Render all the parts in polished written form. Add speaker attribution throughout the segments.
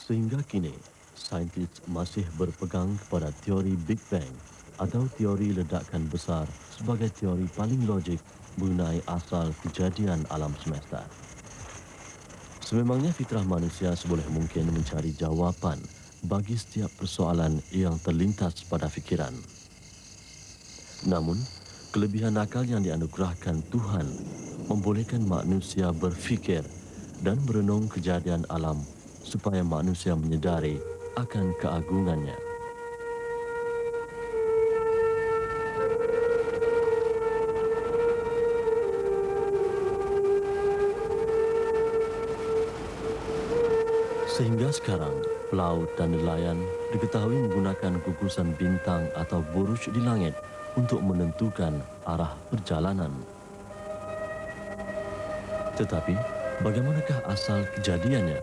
Speaker 1: Sehingga kini, saintis masih berpegang kepada teori Big Bang atau teori ledakan besar sebagai teori paling logik mengenai asal kejadian alam semesta. Sememangnya fitrah manusia seboleh mungkin mencari jawapan bagi setiap persoalan yang terlintas pada fikiran. Namun, kelebihan akal yang dianugerahkan Tuhan membolehkan manusia berfikir dan merenung kejadian alam supaya manusia menyedari akan keagungannya. Sehingga sekarang, pelaut dan nelayan diketahui menggunakan gugusan bintang atau buruj di langit untuk menentukan arah perjalanan. Tetapi, bagaimanakah asal kejadiannya?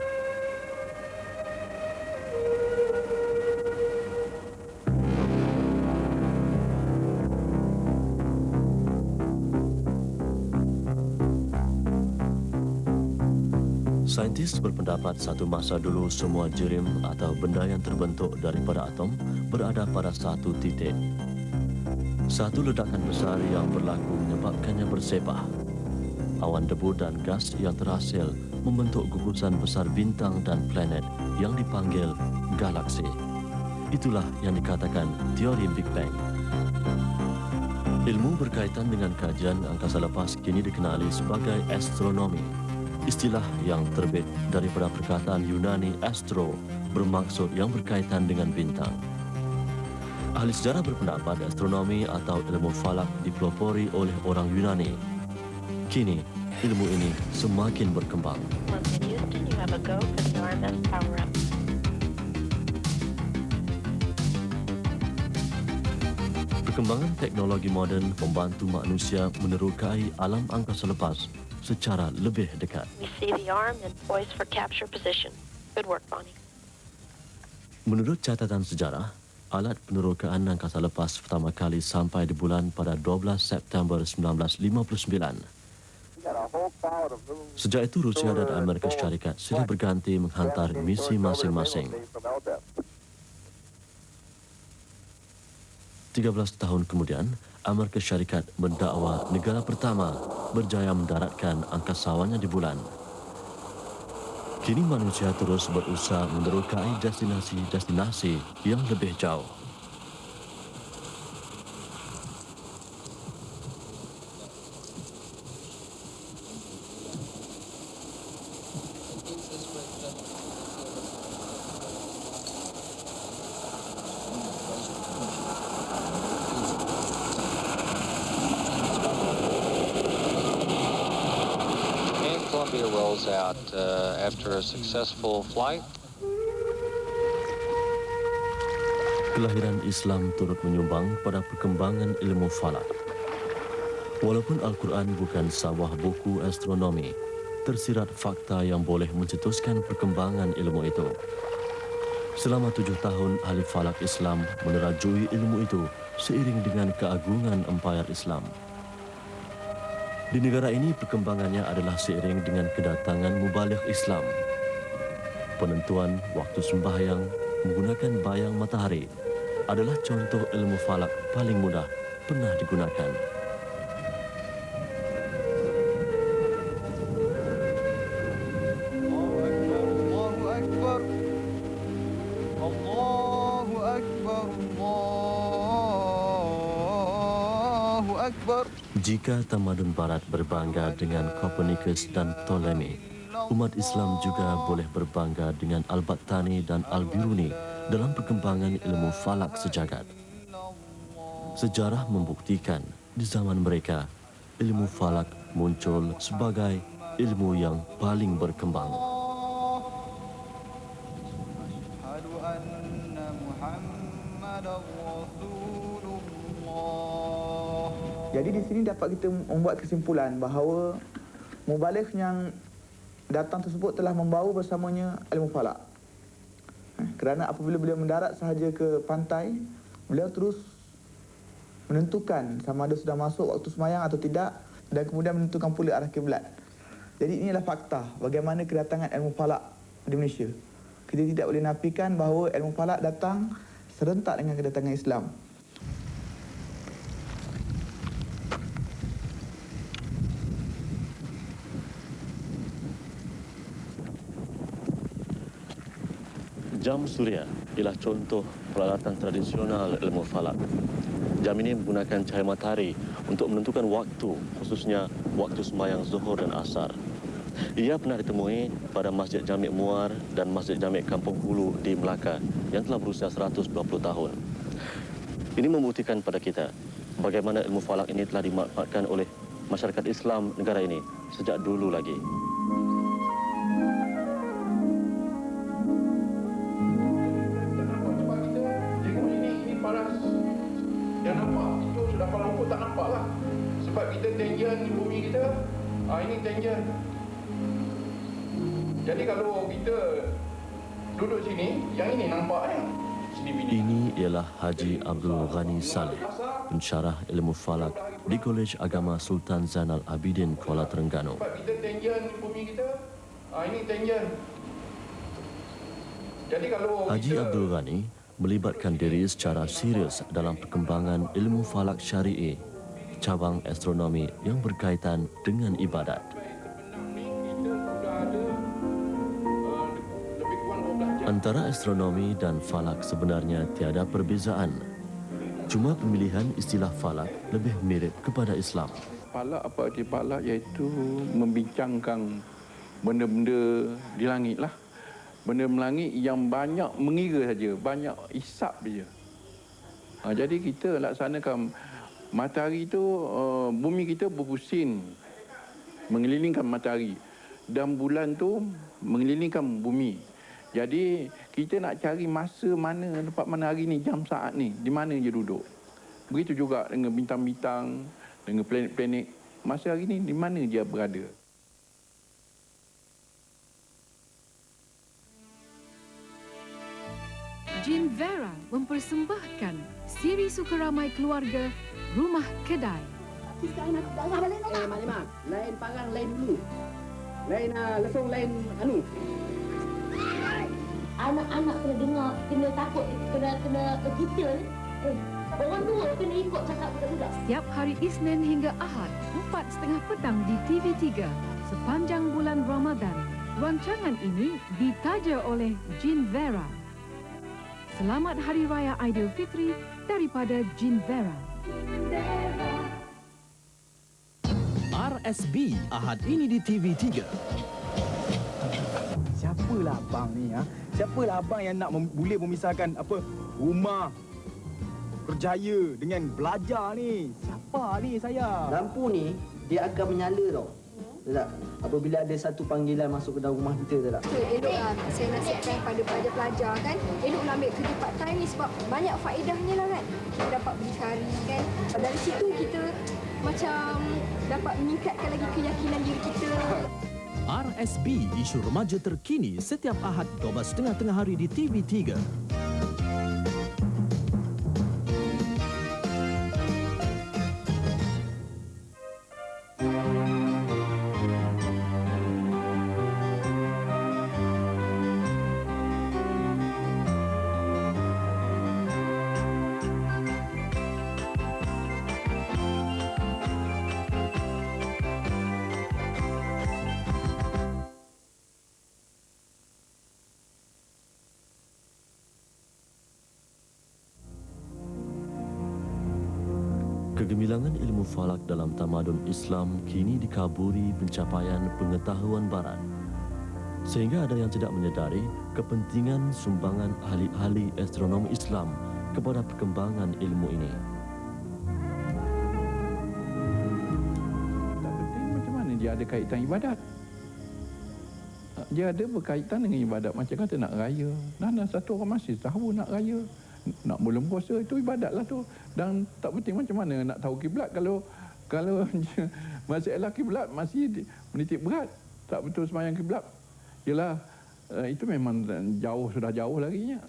Speaker 1: Saintis berpendapat satu masa dulu semua jirim atau benda yang terbentuk daripada atom berada pada satu titik. Satu ledakan besar yang berlaku menyebabkannya bersepah. Awan debu dan gas yang terhasil membentuk gugusan besar bintang dan planet yang dipanggil galaksi. Itulah yang dikatakan teori Big Bang. Ilmu berkaitan dengan kajian angkasa lepas kini dikenali sebagai astronomi. Istilah yang terbit daripada perkataan Yunani astro bermaksud yang berkaitan dengan bintang. Ahli sejarah berpendapat astronomi atau ilmu falak dipelopori oleh orang Yunani. Kini, ilmu ini semakin berkembang. Perkembangan teknologi moden membantu manusia menerokai alam angkasa lepas secara lebih dekat. Menurut catatan sejarah, alat penerokaan angkasa lepas pertama kali sampai di bulan pada 12 September 1959. Sejak itu, Rusia dan Amerika Syarikat silih berganti menghantar misi masing-masing. 13 tahun kemudian, Amerika Syarikat mendakwa negara pertama berjaya mendaratkan angkasawannya di bulan. Kini manusia terus berusaha menerokai destinasi-destinasi yang lebih jauh.
Speaker 2: Columbia rolls out after a successful flight.
Speaker 1: Kelahiran Islam turut menyumbang pada perkembangan ilmu falak. Walaupun Al-Quran bukan sebuah buku astronomi, tersirat fakta yang boleh mencetuskan perkembangan ilmu itu. Selama 7 tahun, ahli falak Islam menerajui ilmu itu seiring dengan keagungan empayar Islam. Di negara ini, perkembangannya adalah seiring dengan kedatangan mubaligh Islam. Penentuan waktu sembahyang menggunakan bayang matahari adalah contoh ilmu falak paling mudah pernah digunakan. Jika tamadun barat berbangga dengan Copernicus dan Ptolemy, umat Islam juga boleh berbangga dengan Al-Battani dan Al-Biruni dalam perkembangan ilmu falak sejagat. Sejarah membuktikan di zaman mereka, ilmu falak muncul sebagai ilmu yang paling berkembang.
Speaker 3: Jadi di sini dapat kita membuat kesimpulan bahawa mubaligh yang datang tersebut telah membawa bersamanya ilmu falak. Kerana apabila beliau mendarat sahaja ke pantai, beliau terus menentukan sama ada sudah masuk waktu sembahyang atau tidak, dan kemudian menentukan pula arah kiblat. Jadi inilah fakta bagaimana kedatangan ilmu falak di Malaysia. kita tidak boleh nafikan bahawa ilmu falak datang serentak dengan kedatangan Islam.
Speaker 1: Jam suria ialah contoh peralatan tradisional ilmu falak. Jam ini menggunakan cahaya matahari untuk menentukan waktu, khususnya waktu sembahyang Zuhur dan Asar. Ia pernah ditemui pada Masjid Jami' Muar dan Masjid Jami' Kampung Hulu di Melaka yang telah berusia 120 tahun. Ini membuktikan pada kita bagaimana ilmu falak ini telah dimanfaatkan oleh masyarakat Islam negara ini sejak dulu lagi.
Speaker 4: Yang nampak itu sudah paling rumput tak nampak lah. Sebab kita tangent bumi kita, ini tangent. Jadi kalau kita duduk sini, yang ini nampak ya.
Speaker 1: Ini ialah Haji Abdul Ghani Saleh, pensyarah ilmu falak di Kolej Agama Sultan Zainal Abidin, Kuala Terengganu.
Speaker 4: Sebab kita tangent bumi kita, ini tangent. Jadi kalau
Speaker 1: Haji Abdul Ghani melibatkan diri secara serius dalam perkembangan ilmu falak syari'i, cabang astronomi yang berkaitan dengan ibadat. Antara astronomi dan falak sebenarnya tiada perbezaan. Cuma pemilihan istilah falak lebih mirip kepada Islam.
Speaker 4: Falak apa arti falak, iaitu membincangkan benda-benda di langit lah. Benda melangit yang banyak mengira saja, banyak isap saja. Jadi kita laksanakan matahari itu, bumi kita berpusing mengelilingkan matahari dan bulan tu mengelilingkan bumi. Jadi kita nak cari masa mana, tempat mana hari ni, jam saat ni, di mana dia duduk. Begitu juga dengan bintang-bintang, dengan planet-planet. Masa hari ni di mana dia berada.
Speaker 5: Jin Vera mempersembahkan siri suka ramai keluarga Rumah Kedai.
Speaker 6: Mak, lain parang, lain dulu. Lain lesung, lain anu.
Speaker 7: Anak-anak kena dengar, kena takut, kena kita ni. Orang tua kena ikut cakap budak-budak.
Speaker 5: Setiap hari Isnin hingga Ahad, 4:30 petang di TV3 sepanjang bulan Ramadan. Rancangan ini ditaja oleh Jin Vera. Selamat Hari Raya Aidilfitri daripada Jin Vera.
Speaker 8: RSB Ahad ini di TV3.
Speaker 9: Siapalah abang ni Siapalah abang yang nak boleh memisahkan rumah kerjaya dengan belajar ni? Siapa ni saya?
Speaker 6: Lampu ni dia akan menyala tau. Tak? Apabila ada satu panggilan masuk ke dalam rumah kita, tak?
Speaker 10: Eloklah saya nasihatkan pada pelajar kan, eloklah ambil kerja part time ni sebab banyak faedahnya lah kan. Kita dapat berdikari kan. Dari situ kita macam dapat meningkatkan lagi keyakinan diri kita.
Speaker 8: RSB, isu remaja terkini setiap Ahad 12:30 tengah hari di TV3.
Speaker 1: Kegemilangan ilmu falak dalam tamadun Islam kini dikaburi pencapaian pengetahuan barat. Sehingga ada yang tidak menyedari kepentingan sumbangan ahli-ahli astronomi Islam kepada perkembangan ilmu ini.
Speaker 4: Tak penting macam mana dia ada kaitan ibadat. Dia ada berkaitan dengan ibadat. Macam kata nak raya. Dan satu orang masih tahu nak raya. Nak bulan puasa itu ibadatlah tu. Dan tak penting macam mana nak tahu kiblat kalau masalah kiblat masih menitik berat. Tak betul sembahyang kiblat. Yalah, itu memang jauh, sudah jauh larinya.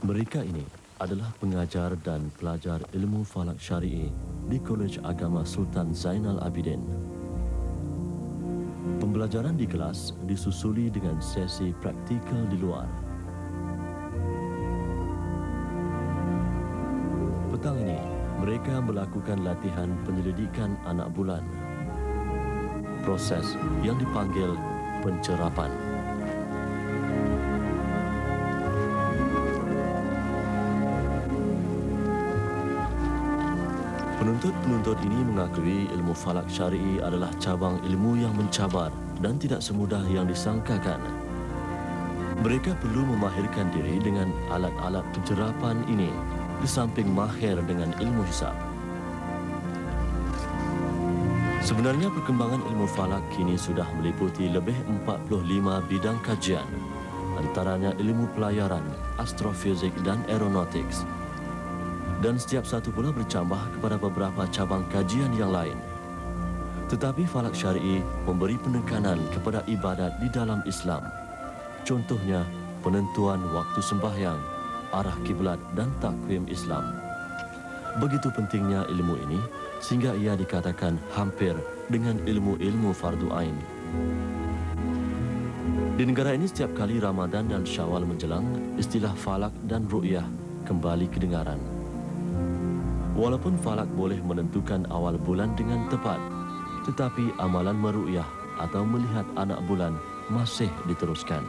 Speaker 1: Mereka ini adalah pengajar dan pelajar ilmu falak syari'i di Kolej Agama Sultan Zainal Abidin. Pembelajaran di kelas disusuli dengan sesi praktikal di luar. Petang ini, mereka melakukan latihan penyelidikan anak bulan. Proses yang dipanggil pencerapan. Penuntut-penuntut ini mengakui ilmu falak syar'i adalah cabang ilmu yang mencabar dan tidak semudah yang disangkakan. Mereka perlu memahirkan diri dengan alat-alat pencerapan ini di samping mahir dengan ilmu hisab. Sebenarnya perkembangan ilmu falak kini sudah meliputi lebih 45 bidang kajian, antaranya ilmu pelayaran, astrofizik dan aeronautics. Dan setiap satu pula bercambah kepada beberapa cabang kajian yang lain. Tetapi falak syar'i memberi penekanan kepada ibadat di dalam Islam. Contohnya, penentuan waktu sembahyang, arah kiblat dan takwim Islam. Begitu pentingnya ilmu ini sehingga ia dikatakan hampir dengan ilmu-ilmu fardu ain. Di negara ini setiap kali Ramadan dan Syawal menjelang, istilah falak dan ru'yah kembali kedengaran. Walaupun falak boleh menentukan awal bulan dengan tepat, tetapi amalan meru'yah atau melihat anak bulan masih diteruskan.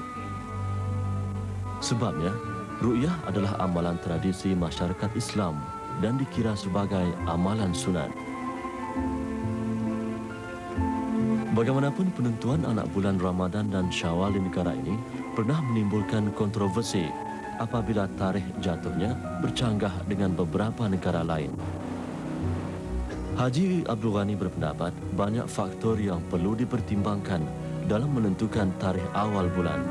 Speaker 1: Sebabnya, ru'yah adalah amalan tradisi masyarakat Islam dan dikira sebagai amalan sunat. Bagaimanapun penentuan anak bulan Ramadan dan Syawal di negara ini pernah menimbulkan kontroversi apabila tarikh jatuhnya bercanggah dengan beberapa negara lain. Haji Abdul Ghani berpendapat banyak faktor yang perlu dipertimbangkan dalam menentukan tarikh awal bulan.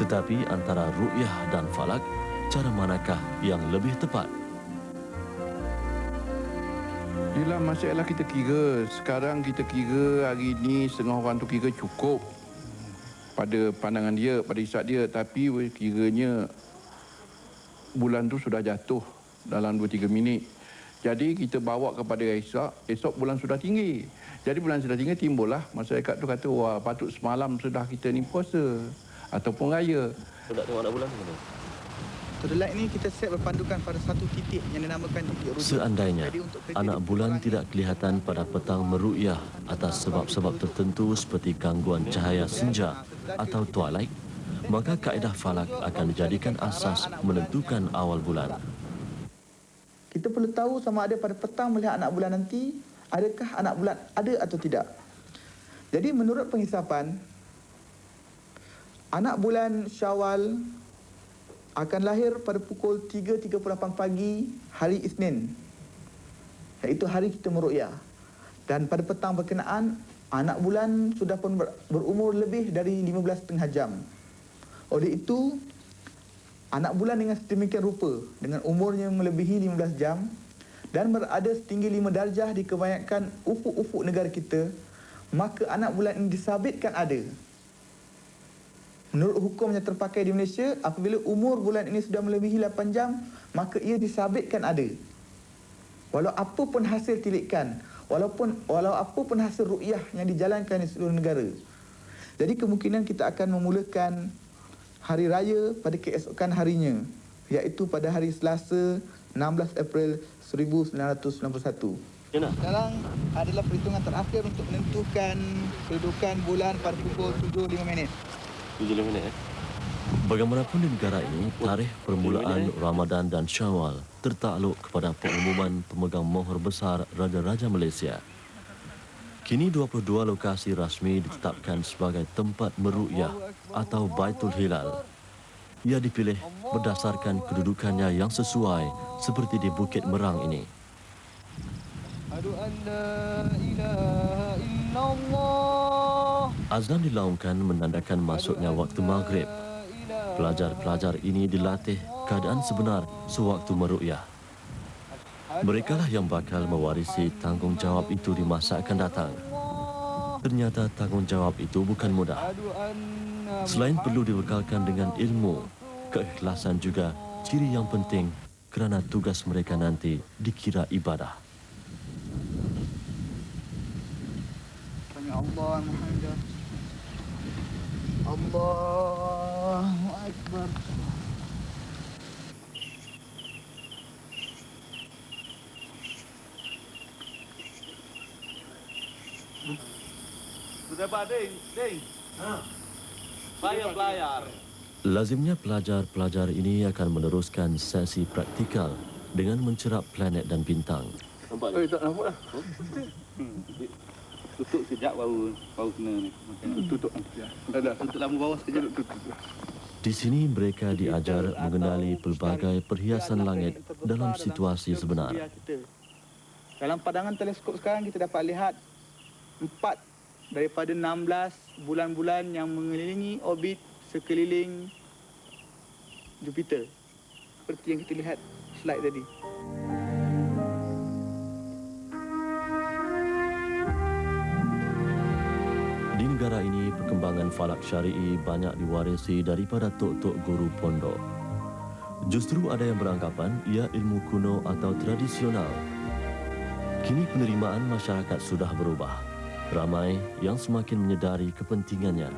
Speaker 1: Tetapi antara ru'yah dan falak, cara manakah yang lebih tepat?
Speaker 4: Yelah, masalah kita kira. Sekarang kita kira hari ini setengah orang tu kira cukup pada pandangan dia, pada hisab dia. Tapi kiranya bulan tu sudah jatuh dalam 2-3 minit. Jadi kita bawa kepada esok bulan sudah tinggi. Jadi bulan sudah tinggi, timbullah masyarakat tu kata, wah patut semalam sudah kita ni puasa ataupun raya.
Speaker 1: Nak tengok anak bulan mana?
Speaker 3: Terdelat ini kita set berpandukan pada satu titik yang dinamakan titik rujuk.
Speaker 1: Seandainya anak bulan tidak kelihatan pada petang meru'yah atas sebab-sebab tertentu seperti gangguan cahaya senja atau twilight, maka kaedah falak akan dijadikan asas menentukan awal bulan.
Speaker 3: Kita perlu tahu sama ada pada petang melihat anak bulan nanti, adakah anak bulan ada atau tidak. Jadi menurut penghisapan, anak bulan Syawal akan lahir pada pukul 3.38 pagi hari Isnin, iaitu hari kita meru'yah. Dan pada petang berkenaan, anak bulan sudah pun berumur lebih dari 15,5 jam. Oleh itu, anak bulan dengan sedemikian rupa, dengan umurnya melebihi 15 jam dan berada setinggi 5 darjah di kebanyakan ufuk-ufuk negara kita, maka anak bulan ini disabitkan ada. Menurut hukum yang terpakai di Malaysia, apabila umur bulan ini sudah melebihi 8 jam, maka ia disabitkan ada. Walau apa pun hasil tilikan, walau apa pun hasil ru'yah yang dijalankan di seluruh negara. Jadi kemungkinan kita akan memulakan hari raya pada keesokan harinya, iaitu pada hari Selasa 16 April 1991. Sekarang adalah perhitungan terakhir untuk menentukan kedudukan bulan pada pukul 7.05 minit.
Speaker 1: 7 minit. Bagaimanapun di negara ini, tarikh permulaan Ramadan dan Syawal tertakluk kepada pengumuman pemegang mohor besar Raja-Raja Malaysia. Kini 22 lokasi rasmi ditetapkan sebagai tempat meru'yah atau Baitul Hilal. Ia dipilih berdasarkan kedudukannya yang sesuai seperti di Bukit Merang ini. Azan dilaungkan menandakan masuknya waktu maghrib. Pelajar-pelajar ini dilatih keadaan sebenar sewaktu meru'yah. Merekalah yang bakal mewarisi tanggungjawab itu di masa akan datang. Ternyata tanggungjawab itu bukan mudah. Selain perlu dibekalkan dengan ilmu, keikhlasan juga ciri yang penting kerana tugas mereka nanti dikira ibadah.
Speaker 3: Allah Muhammad. Allahu Akbar.
Speaker 11: Sudah Pak Ding. Pelayar.
Speaker 1: Lazimnya pelajar-pelajar ini akan meneruskan sesi praktikal dengan mencerap planet dan bintang.
Speaker 11: Nampak tak nampak dah. Tutup sekejap baru kena ni. Tutup. Tutup lampu bawah sekejap.
Speaker 1: Di sini mereka diajar mengenali pelbagai perhiasan langit dalam situasi sebenar.
Speaker 3: Dalam pandangan teleskop sekarang kita dapat lihat 4 daripada 16 bulan-bulan yang mengelilingi orbit sekeliling Jupiter. Seperti yang kita lihat slide tadi.
Speaker 1: Di negara ini, perkembangan falak syar'i banyak diwarisi daripada tok-tok guru pondok. Justru ada yang beranggapan ia ilmu kuno atau tradisional. Kini penerimaan masyarakat sudah berubah. Ramai yang semakin menyedari kepentingannya.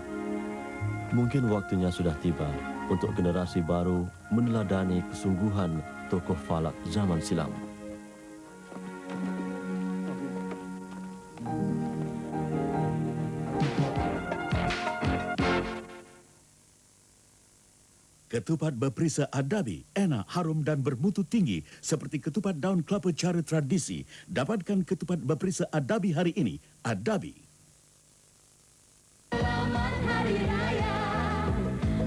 Speaker 1: Mungkin waktunya sudah tiba untuk generasi baru meneladani kesungguhan tokoh falak zaman silam.
Speaker 12: Ketupat berperisa adabi, enak, harum dan bermutu tinggi seperti ketupat daun kelapa cara tradisi. Dapatkan ketupat berperisa adabi hari ini. Adabi.
Speaker 13: Selamat Hari Raya,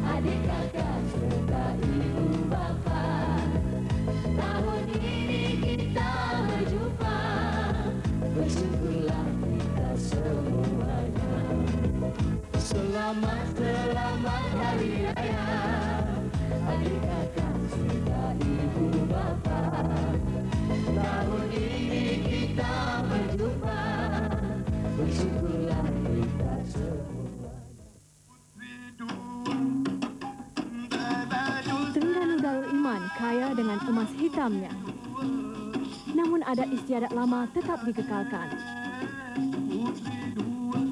Speaker 13: adik kakak serta ibu bapa. Tahun ini kita berjumpa, bersyukurlah kita semuanya. Selamat Hari Raya, adik kakak serta ibu bapa. Tahun ini kita berjumpa, bersyukurlah kita semua.
Speaker 5: Terengganu Darul Iman kaya dengan emas hitamnya. Namun adat istiadat lama tetap dikekalkan.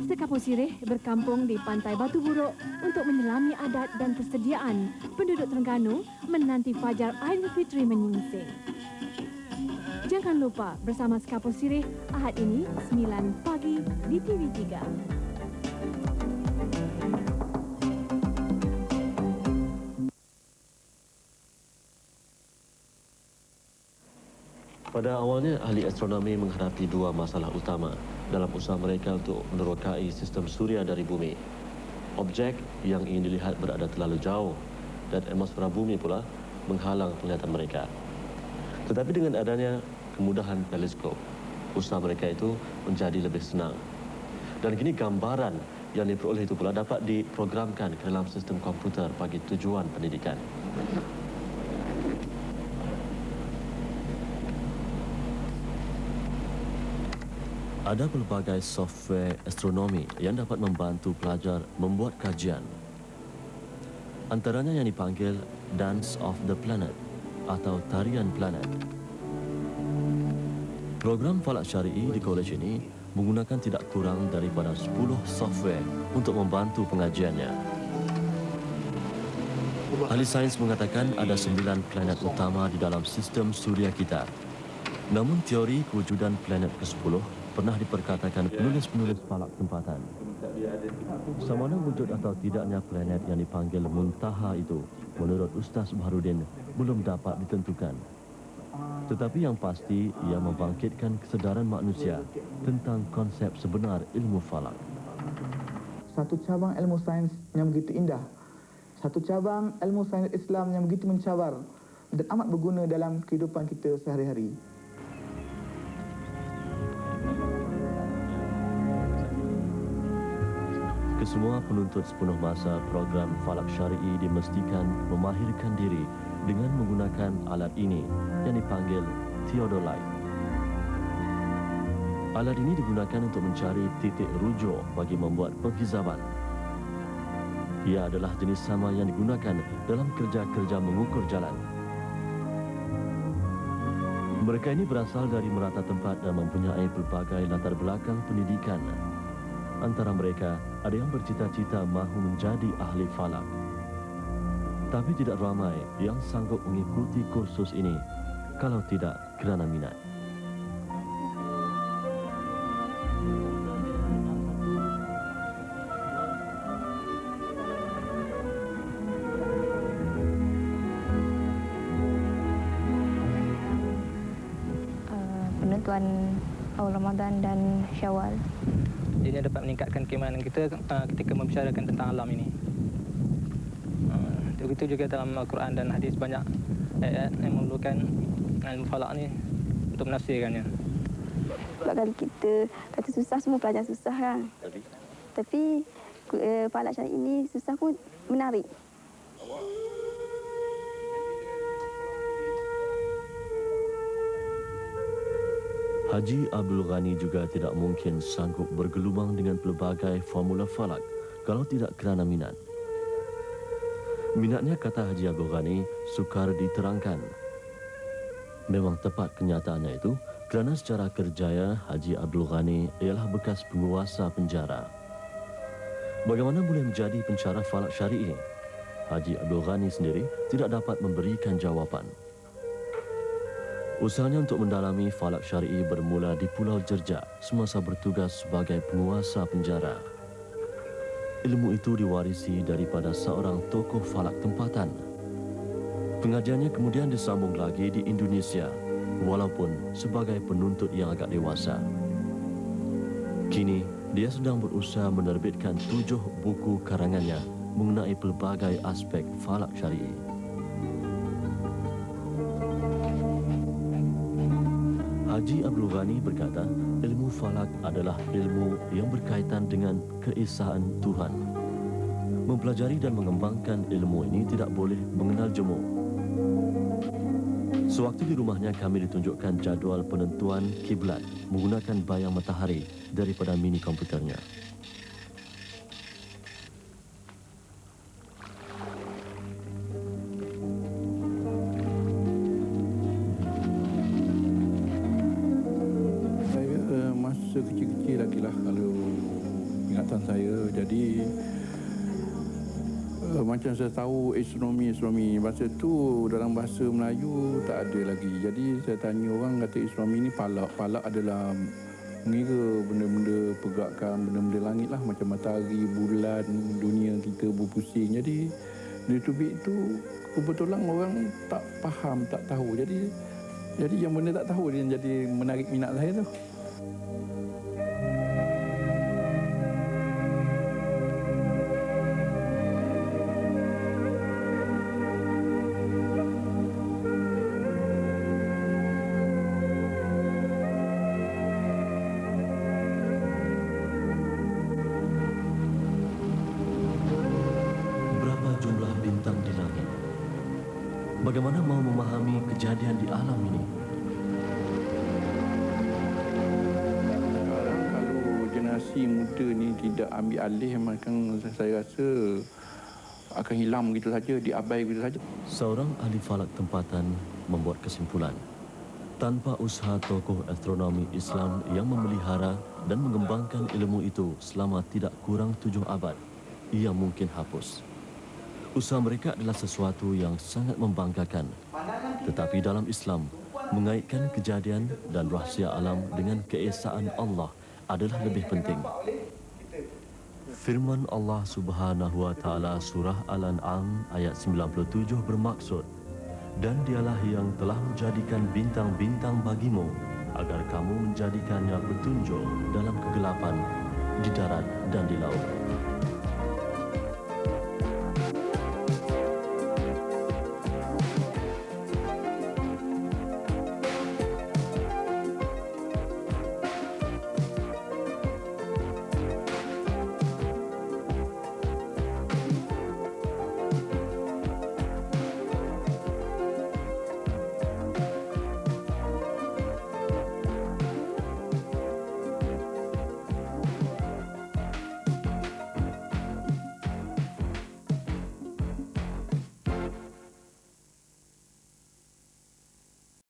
Speaker 5: Sekapur sirih berkampung di pantai Batu Buruk untuk menyelami adat dan persediaan penduduk Terengganu menanti fajar Aidilfitri menyingsing. Jangan lupa bersama Sekapur Sirih Ahad ini 9 pagi di TV3.
Speaker 1: Pada awalnya, ahli astronomi menghadapi dua masalah utama dalam usaha mereka untuk menerokai sistem suria dari bumi. Objek yang ingin dilihat berada terlalu jauh dan atmosfera bumi pula menghalang penglihatan mereka. Tetapi dengan adanya kemudahan teleskop, usaha mereka itu menjadi lebih senang. Dan kini gambaran yang diperoleh itu pula dapat diprogramkan ke dalam sistem komputer bagi tujuan pendidikan. Ada pelbagai software astronomi yang dapat membantu pelajar membuat kajian. Antaranya yang dipanggil Dance of the Planet atau Tarian Planet. Program falak syari'i di kolej ini menggunakan tidak kurang daripada 10 software untuk membantu pengajiannya. Ahli sains mengatakan ada 9 planet utama di dalam sistem suria kita. Namun teori kewujudan planet ke-10 pernah diperkatakan penulis-penulis falak tempatan. Sama ada wujud atau tidaknya planet yang dipanggil Muntaha itu, menurut Ustaz Baharudin, belum dapat ditentukan. Tetapi yang pasti, ia membangkitkan kesedaran manusia tentang konsep sebenar ilmu falak.
Speaker 3: Satu cabang ilmu sains yang begitu indah. Satu cabang ilmu sains Islam yang begitu mencabar dan amat berguna dalam kehidupan kita sehari-hari.
Speaker 1: Kesemua penuntut sepenuh masa program falak syari'i dimestikan memahirkan diri dengan menggunakan alat ini yang dipanggil theodolite. Alat ini digunakan untuk mencari titik rujuk bagi membuat penghizaban. Ia adalah jenis sama yang digunakan dalam kerja-kerja mengukur jalan. Mereka ini berasal dari merata tempat dan mempunyai pelbagai latar belakang pendidikan. Antara mereka, ada yang bercita-cita mahu menjadi ahli falak. Tapi tidak ramai yang sanggup mengikuti kursus ini kalau tidak kerana minat.
Speaker 14: Penentuan awal Ramadan dan Syawal.
Speaker 15: Jadi dapat meningkatkan keimanan kita ketika membicarakan tentang alam ini. Begitu juga dalam Al-Quran dan hadis banyak ayat yang memerlukan ilmu falak ni untuk menafsirkannya.
Speaker 14: Sebab kalau kita kata susah, semua pelajar susah kan. Tapi falak syar'i ini susah pun menarik.
Speaker 1: Haji Abdul Ghani juga tidak mungkin sanggup bergelumang dengan pelbagai formula falak kalau tidak kerana minat. Minatnya, kata Haji Abdul Ghani, sukar diterangkan. Memang tepat kenyataannya itu kerana secara kerjaya Haji Abdul Ghani ialah bekas penguasa penjara. Bagaimana boleh menjadi pensyarah falak syar'i? Haji Abdul Ghani sendiri tidak dapat memberikan jawapan. Usahanya untuk mendalami falak syar'i bermula di Pulau Jerjak semasa bertugas sebagai penguasa penjara. Ilmu itu diwarisi daripada seorang tokoh falak tempatan. Pengajiannya kemudian disambung lagi di Indonesia, walaupun sebagai penuntut yang agak dewasa. Kini, dia sedang berusaha menerbitkan 7 buku karangannya mengenai pelbagai aspek falak syar'i. Haji Abdul Ghani berkata, ilmu falak adalah ilmu yang berkaitan dengan keesaan Tuhan. Mempelajari dan mengembangkan ilmu ini tidak boleh mengenal jemu. Sewaktu di rumahnya, kami ditunjukkan jadual penentuan kiblat menggunakan bayang matahari daripada mini komputernya.
Speaker 4: Masa kecil-kecil lagi lah kalau ingatan saya. Jadi macam saya tahu astronomi masa tu dalam bahasa Melayu tak ada lagi. Jadi saya tanya orang, kata astronomi ni falak. Falak adalah mengira benda-benda pergerakan, benda-benda langit lah, macam matahari, bulan, dunia kita berpusing. Jadi little bit tu kebetulan orang tak faham, tak tahu. Jadi yang benda tak tahu dia jadi menarik minat saya tu.
Speaker 1: Bagaimana mau memahami kejadian di alam ini?
Speaker 4: Sekarang kalau generasi muda ni tidak ambil alih, maka saya rasa akan hilang begitu saja, diabai begitu saja.
Speaker 1: Seorang ahli falak tempatan membuat kesimpulan, tanpa usaha tokoh astronomi Islam yang memelihara dan mengembangkan ilmu itu selama tidak kurang 7 abad, ia mungkin hapus. Usaha mereka adalah sesuatu yang sangat membanggakan. Tetapi dalam Islam, mengaitkan kejadian dan rahsia alam dengan keesaan Allah adalah lebih penting. Firman Allah Subhanahu wa taala surah Al-An'am ayat 97 bermaksud, dan dialah yang telah menjadikan bintang-bintang bagimu agar kamu menjadikannya petunjuk dalam kegelapan di darat dan di laut.